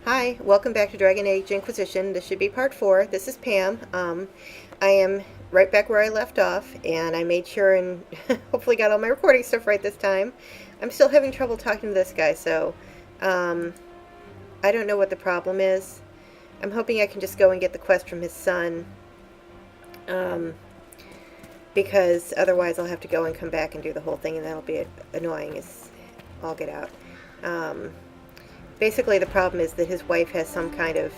Hi, welcome back to Dragon Age Inquisition. This should be part 4. This is Pam. I am right back where I left off, and I made sure and hopefully got all my recording stuff right this time. I'm still having trouble talking to this guy, so I don't know what the problem is. I'm hoping I can just go and get the quest from his son, because otherwise I'll have to go and come back and do the whole thing, and that'll be annoying as all get out. Basically, the problem is that his wife has some kind of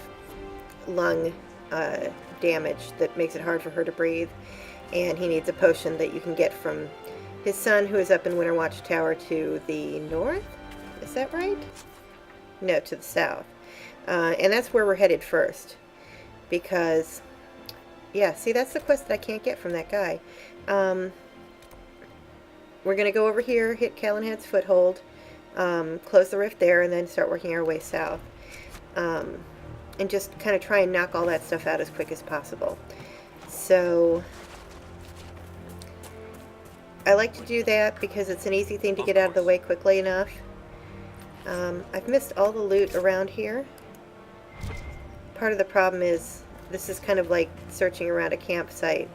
lung damage that makes it hard for her to breathe, and he needs a potion that you can get from his son, who is up in Winterwatch Tower to the north. Is that right? No, to the south. And that's where we're headed first, because, yeah, see, that's the quest that I can't get from that guy. We're going to go over here, hit Calenhad's Foothold, close the rift there, and then start working our way south. And just kind of try and knock all that stuff out as quick as possible. So I like to do that because it's an easy thing to get out of the way quickly enough. I've missed all the loot around here. Part of the problem is this is kind of like searching around a campsite.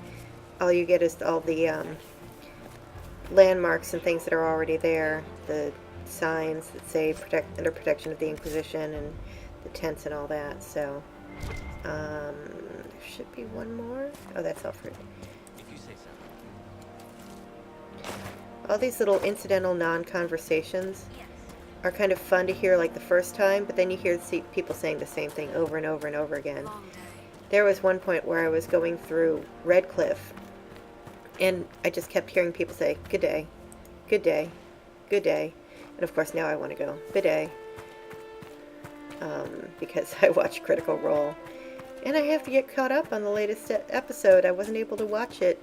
All you get is all the landmarks and things that are already there. The signs that say under protection of the Inquisition, and the tents and all that. So there should be one more. Oh, that's Alfred. If you say so. All these little incidental non-conversations are kind of fun to hear like the first time, but then you hear people saying the same thing over and over and over again. There was one point where I was going through Redcliffe, and I just kept hearing people say, "Good day, good day, good day." And of course now I want to go, "Bidet," because I watch Critical Role. And I have to get caught up on the latest episode. I wasn't able to watch it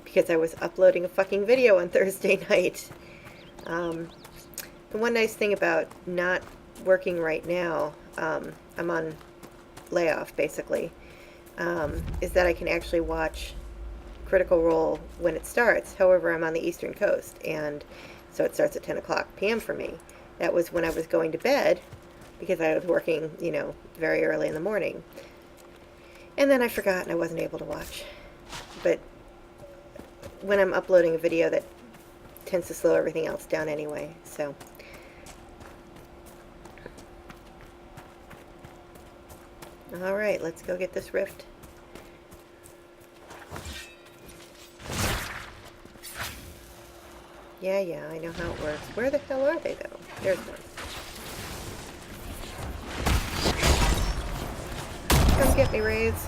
because I was uploading a fucking video on Thursday night. The one nice thing about not working right now, I'm on layoff basically, is that I can actually watch Critical Role when it starts. However, I'm on the Eastern Coast, and so it starts at 10 o'clock p.m. for me. That was when I was going to bed, because I was working, very early in the morning. And then I forgot and I wasn't able to watch. But when I'm uploading a video, that tends to slow everything else down anyway, so. Alright, let's go get this rift. Yeah, I know how it works. Where the hell are they, though? There's one. Come get me, Wraiths.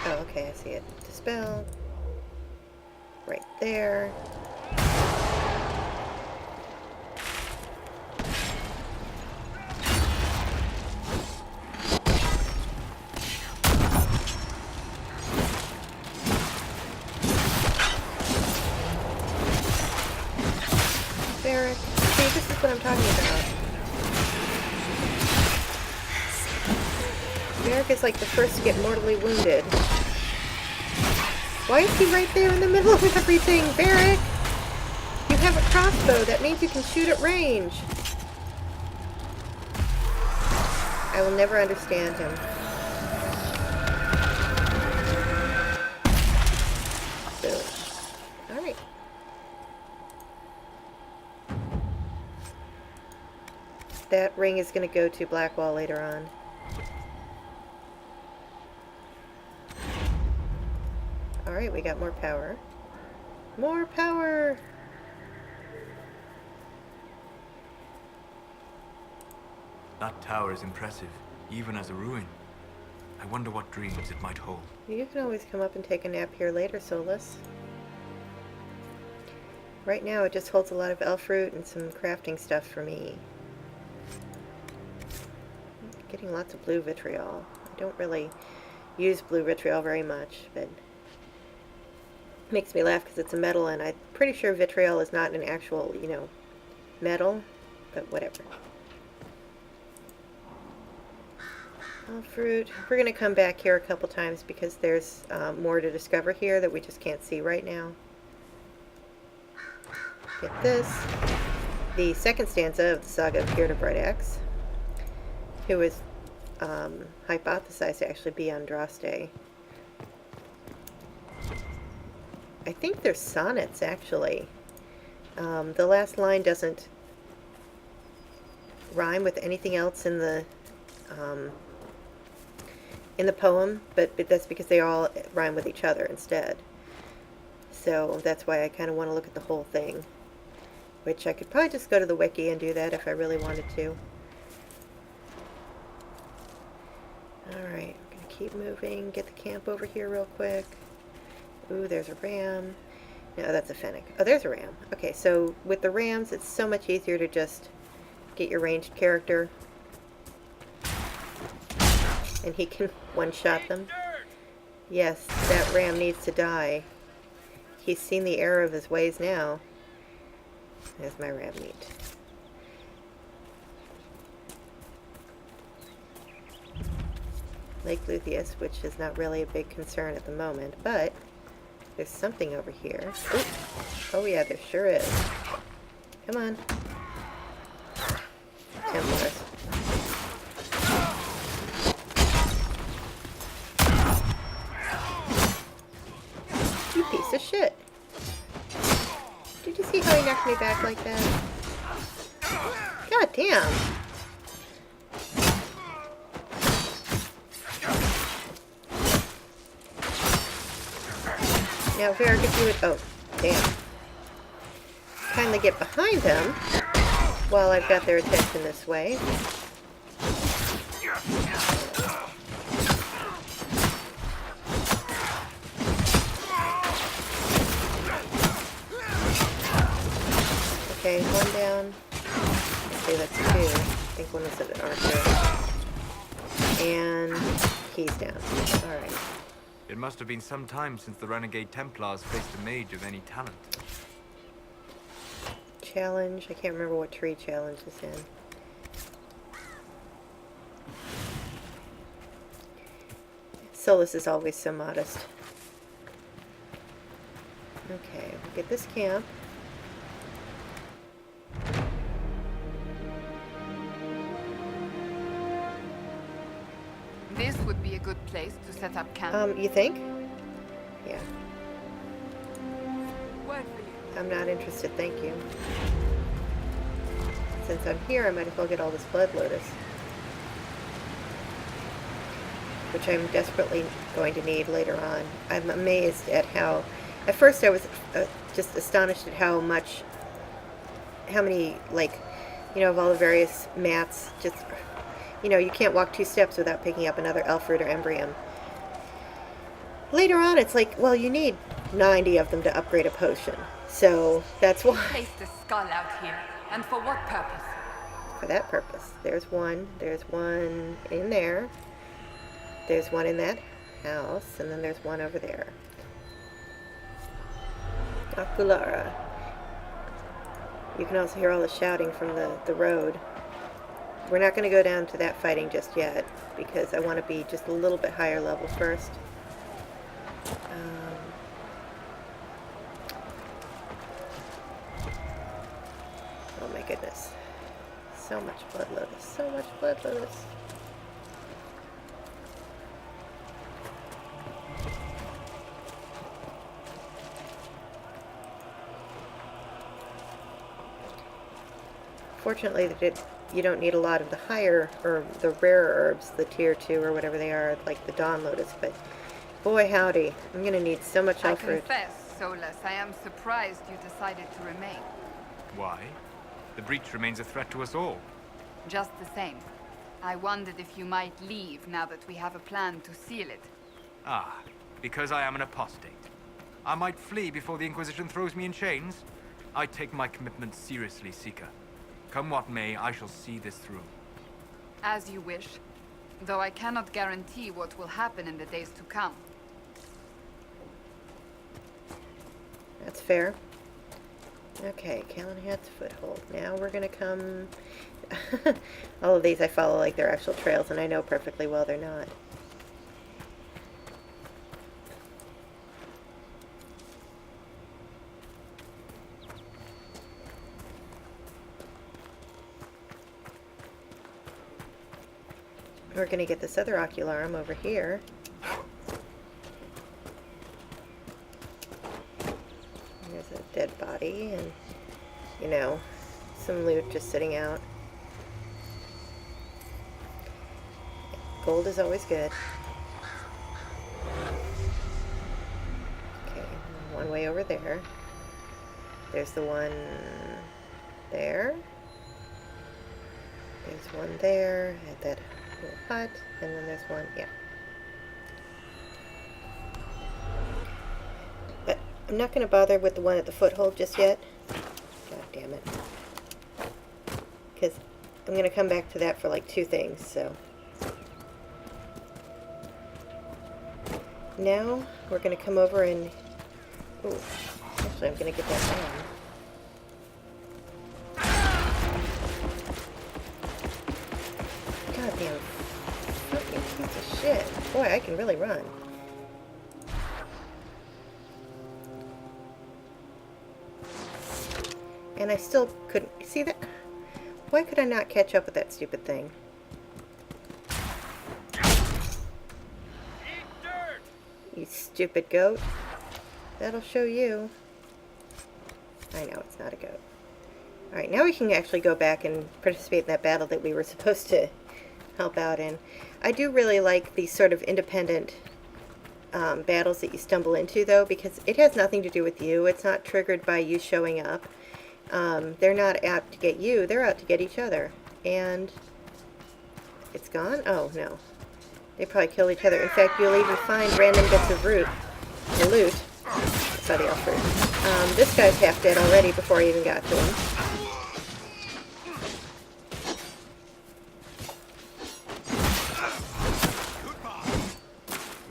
Oh, okay, I see it. Dispel. Right there. Barrack. See, this is what I'm talking about. Barrack is like the first to get mortally wounded. Why is he right there in the middle of everything, Barrack? You have a crossbow. That means you can shoot at range. I will never understand him. Boom. Alright. That ring is going to go to Blackwall later on. Alright, we got more power. More power! That tower is impressive, even as a ruin. I wonder what dreams it might hold. You can always come up and take a nap here later, Solus. Right now it just holds a lot of elf root and some crafting stuff for me. Getting lots of blue vitriol. I don't really use blue vitriol very much, but makes me laugh because it's a metal, and I'm pretty sure vitriol is not an actual, metal, but whatever. All fruit. We're going to come back here a couple times because there's more to discover here that we just can't see right now. Get this. The second stanza of the Saga of Hyrdebredax, who was hypothesized to actually be Andraste. I think they're sonnets, actually. The last line doesn't rhyme with anything else in the poem, but that's because they all rhyme with each other instead. So that's why I kind of want to look at the whole thing, which I could probably just go to the wiki and do that if I really wanted to. Alright, I'm going to keep moving, get the camp over here real quick. Ooh, there's a ram. No, that's a fennec. Oh, there's a ram. Okay, so with the rams, it's so much easier to just get your ranged character. And he can one-shot them. Yes, that ram needs to die. He's seen the error of his ways now. There's my ram meat. Lake Luthien, which is not really a big concern at the moment, but there's something over here. Ooh. Oh yeah, there sure is. Come on. Templars. You piece of shit. Did you see how he knocked me back like that? God damn. Now, Varric, if you would... Oh, damn. Kindly get behind them while I've got their attention this way. Okay, one down. Okay, that's two. I think one was an archer. And he's down. Alright. It must have been some time since the renegade Templars faced a mage of any talent. Challenge. I can't remember what tree challenge is in. Solus is always so modest. Okay, we'll get this camp. This would be a good place to set up camp. You think? Yeah. Word for you. I'm not interested, thank you. Since I'm here, I might as well get all this Blood Lotus. Which I'm desperately going to need later on. I'm amazed at how... At first I was just astonished at how many, like, of all the various mats, just... you can't walk 2 steps without picking up another Elfroot or Embrium. Later on, it's like, well, you need 90 of them to upgrade a potion. So, that's why... Place the skull out here. And for what purpose? For that purpose. There's one in there. There's one in that house. And then there's one over there. Akulara. You can also hear all the shouting from the road. We're not going to go down to that fighting just yet, because I want to be just a little bit higher level first. Oh my goodness. So much Blood Lotus. So much Blood Lotus. Fortunately, you don't need a lot of the higher, or the rarer herbs, the tier 2 or whatever they are, like the Dawn Lotus, but boy howdy, I'm going to need so much I Elfroot. confess, Solus, I am surprised you decided to remain. Why? The breach remains a threat to us all. Just the same. I wondered if you might leave now that we have a plan to seal it. Ah, because I am an apostate. I might flee before the Inquisition throws me in chains. I take my commitment seriously, Seeker. Come what may, I shall see this through. As you wish. Though I cannot guarantee what will happen in the days to come. That's fair. Okay, Calenhad's Foothold. Now we're gonna come... All of these I follow like they're actual trails, and I know perfectly well they're not. We're gonna get this other Ocularum over here. There's a dead body and, you know, some loot just sitting out. Gold is always good. Okay, one way over there. There's the one there. There's one there at that little hut, and then there's one, yeah. But I'm not going to bother with the one at the foothold just yet. God damn it. Because I'm going to come back to that for like 2 things, so. Now we're going to come over and... Ooh, actually I'm going to get that down. Goddamn fucking piece of shit. Boy, I can really run. And I still couldn't... See that? Why could I not catch up with that stupid thing? You stupid goat. That'll show you. I know, it's not a goat. Alright, now we can actually go back and participate in that battle that we were supposed to help out in. I do really like these sort of independent battles that you stumble into, though, because it has nothing to do with you. It's not triggered by you showing up. They're not out to get you. They're out to get each other. And it's gone? Oh, no. They probably kill each other. In fact, you'll even find random bits of loot. Sorry, elf fruit. This guy's half dead already before I even got to him.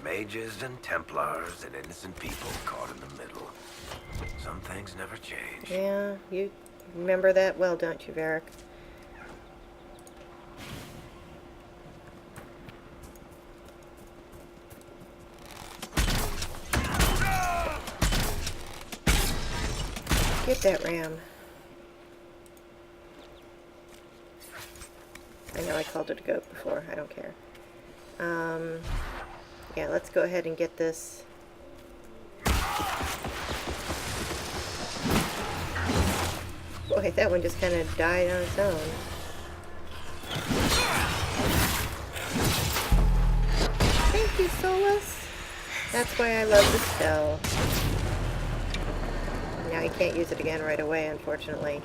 Mages and Templars and innocent people caught in the middle. Some things never change. Yeah, you remember that well, don't you, Varric? Get that ram. I know I called it a goat before. I don't care. Yeah, let's go ahead and get this. Boy, that one just kind of died on its own. Thank you, Solus. That's why I love the spell. Now you can't use it again right away, unfortunately.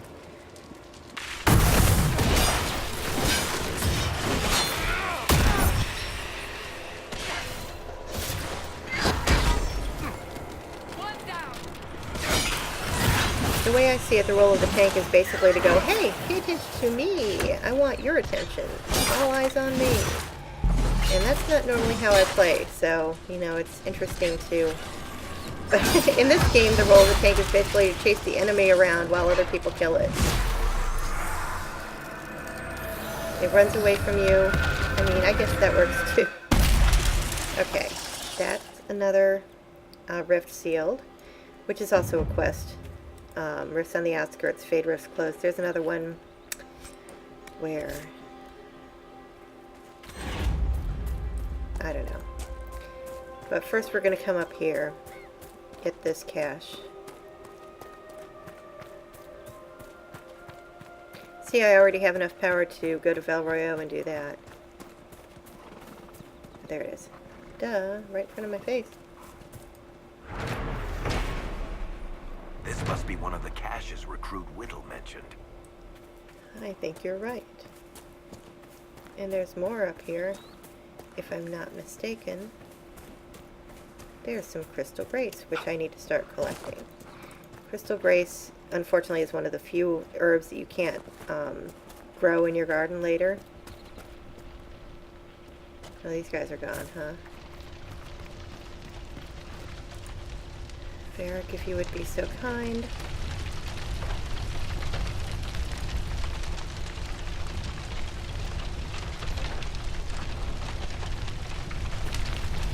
The way I see it, the role of the tank is basically to go, hey, pay attention to me. I want your attention. All eyes on me. And that's not normally how I play, so, you know, it's interesting to... In this game, the role of the tank is basically to chase the enemy around while other people kill it. It runs away from you. I mean, I guess that works too. Okay, that's another rift sealed, which is also a quest. Rifts on the outskirts, Fade Rifts closed. There's another one where... I don't know. But first we're going to come up here, get this cache. See, I already have enough power to go to Val Royeaux and do that. There it is. Duh, right in front of my face. This must be one of the caches Recruit Whittle mentioned. I think you're right. And there's more up here, if I'm not mistaken. There's some Crystal Grace, which I need to start collecting. Crystal Grace, unfortunately, is one of the few herbs that you can't grow in your garden later. Oh, these guys are gone, huh? Varric, if you would be so kind.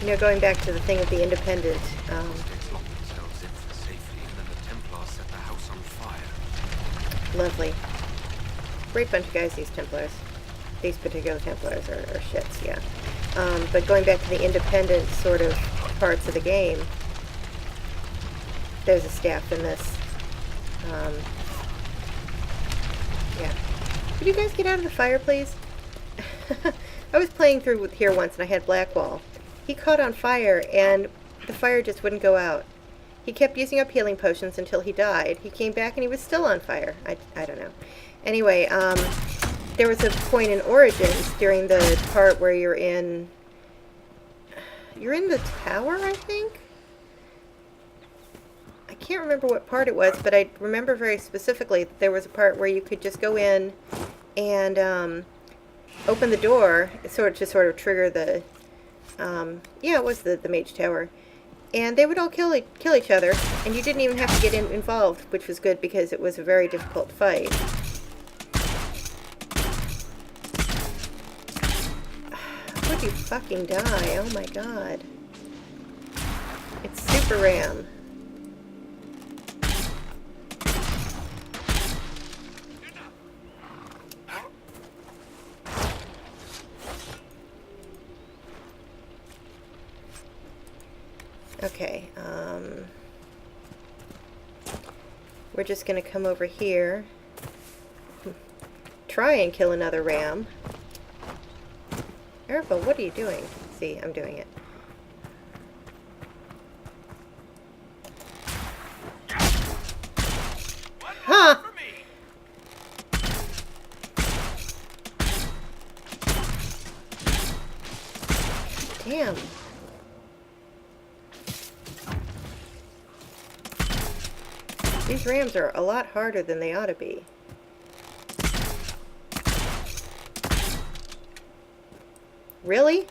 You know, going back to the thing of the independent, Apostates locked themselves in safely, and then the Templars set the house on fire. lovely. Great bunch of guys, these Templars. These particular Templars are shits, yeah. But going back to the independent sort of parts of the game, there's a staff in this. Yeah. Could you guys get out of the fire, please? I was playing through here once and I had Blackwall. He caught on fire and the fire just wouldn't go out. He kept using up healing potions until he died. He came back and he was still on fire. I don't know. Anyway, there was a point in Origins during the part where you're in the tower, I think? I can't remember what part it was, but I remember very specifically that there was a part where you could just go in and open the door, to sort of trigger the, yeah, it was the mage tower. And they would all kill each other, and you didn't even have to get involved, which was good because it was a very difficult fight. Would you fucking die? Oh my god. It's Super Ram. Okay, we're just gonna come over here, try and kill another ram. Arabelle, what are you doing? See, I'm doing it. Huh! Damn. These rams are a lot harder than they ought to be. Really?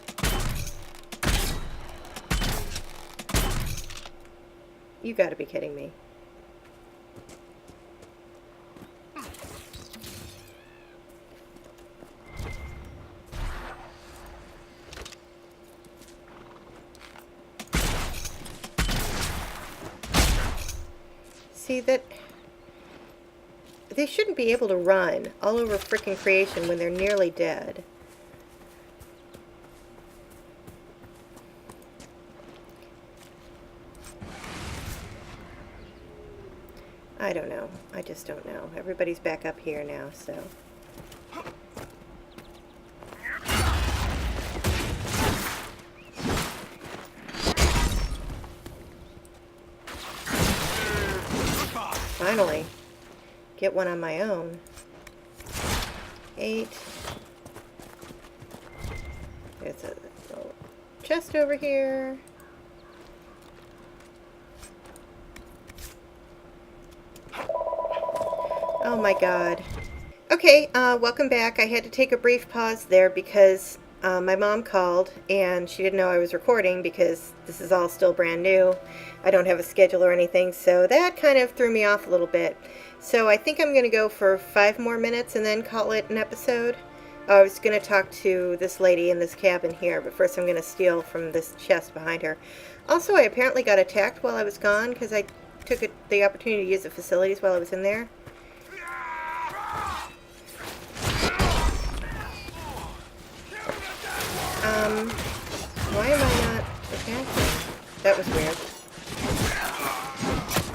You gotta be kidding me. See, that they shouldn't be able to run all over frickin' creation when they're nearly dead. I don't know. I just don't know. Everybody's back up here now, so. Finally, get one on my own. 8. There's a little chest over here. Oh my god. Okay, welcome back. I had to take a brief pause there because my mom called and she didn't know I was recording because this is all still brand new. I don't have a schedule or anything, so that kind of threw me off a little bit. So I think I'm going to go for 5 more minutes and then call it an episode. I was going to talk to this lady in this cabin here, but first I'm going to steal from this chest behind her. Also, I apparently got attacked while I was gone because I took the opportunity to use the facilities while I was in there. Why am I not attacking? That was weird.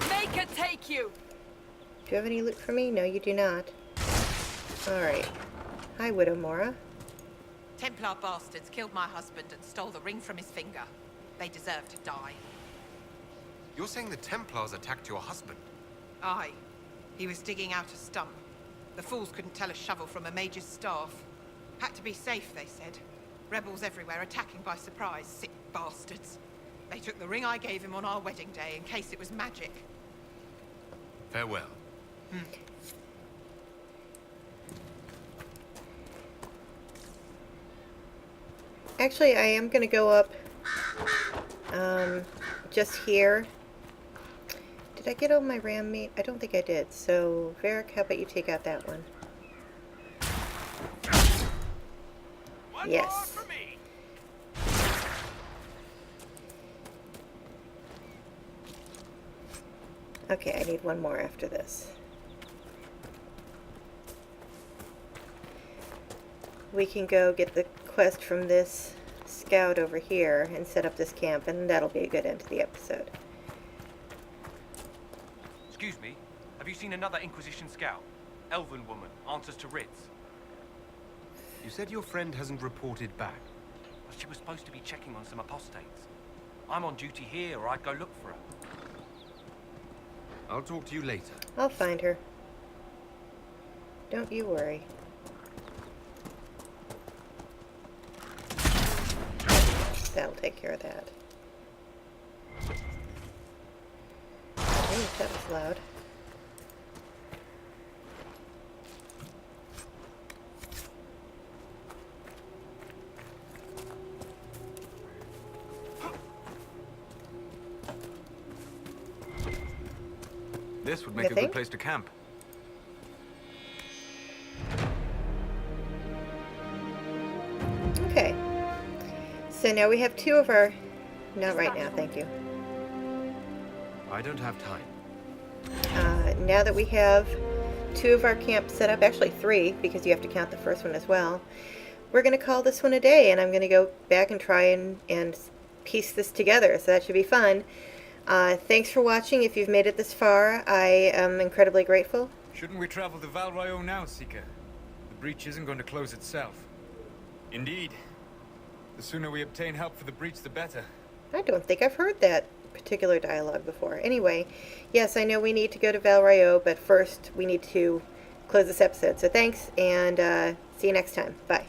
Make it take you! Do you have any loot for me? No, you do not. Alright. Hi, Widow Mora. Templar bastards killed my husband and stole the ring from his finger. They deserve to die. You're saying the Templars attacked your husband? Aye. He was digging out a stump. The fools couldn't tell a shovel from a mage's staff. Had to be safe, they said. Rebels everywhere attacking by surprise, sick bastards. They took the ring I gave him on our wedding day in case it was magic. Farewell. Actually, I am going to go up just here. I get all my ram meat? I don't think I did. So, Varric, how about you take out that one? Yes. Okay, I need one more after this. We can go get the quest from this scout over here and set up this camp, and that'll be a good end to the episode. Excuse me, have you seen another Inquisition scout? Elven woman, answers to writs. You said your friend hasn't reported back. Well, she was supposed to be checking on some apostates. I'm on duty here, or I'd go look for her. I'll talk to you later. I'll find her. Don't you worry. That'll take care of that. Ooh, that was loud. This would make a Nothing? good place to camp. Okay. So now we have two of our... Not right now, thank you. I don't have time. Now that we have two of our camps set up, actually three, because you have to count the first one as well, we're going to call this one a day, and I'm going to go back and try and piece this together, so that should be fun. Thanks for watching. If you've made it this far, I am incredibly grateful. Shouldn't we travel to Val Royeaux now, Seeker? The breach isn't going to close itself. Indeed. The sooner we obtain help for the breach, the better. I don't think I've heard that particular dialogue before. Anyway, yes, I know we need to go to Val Royeaux, but first we need to close this episode. So thanks, and see you next time. Bye.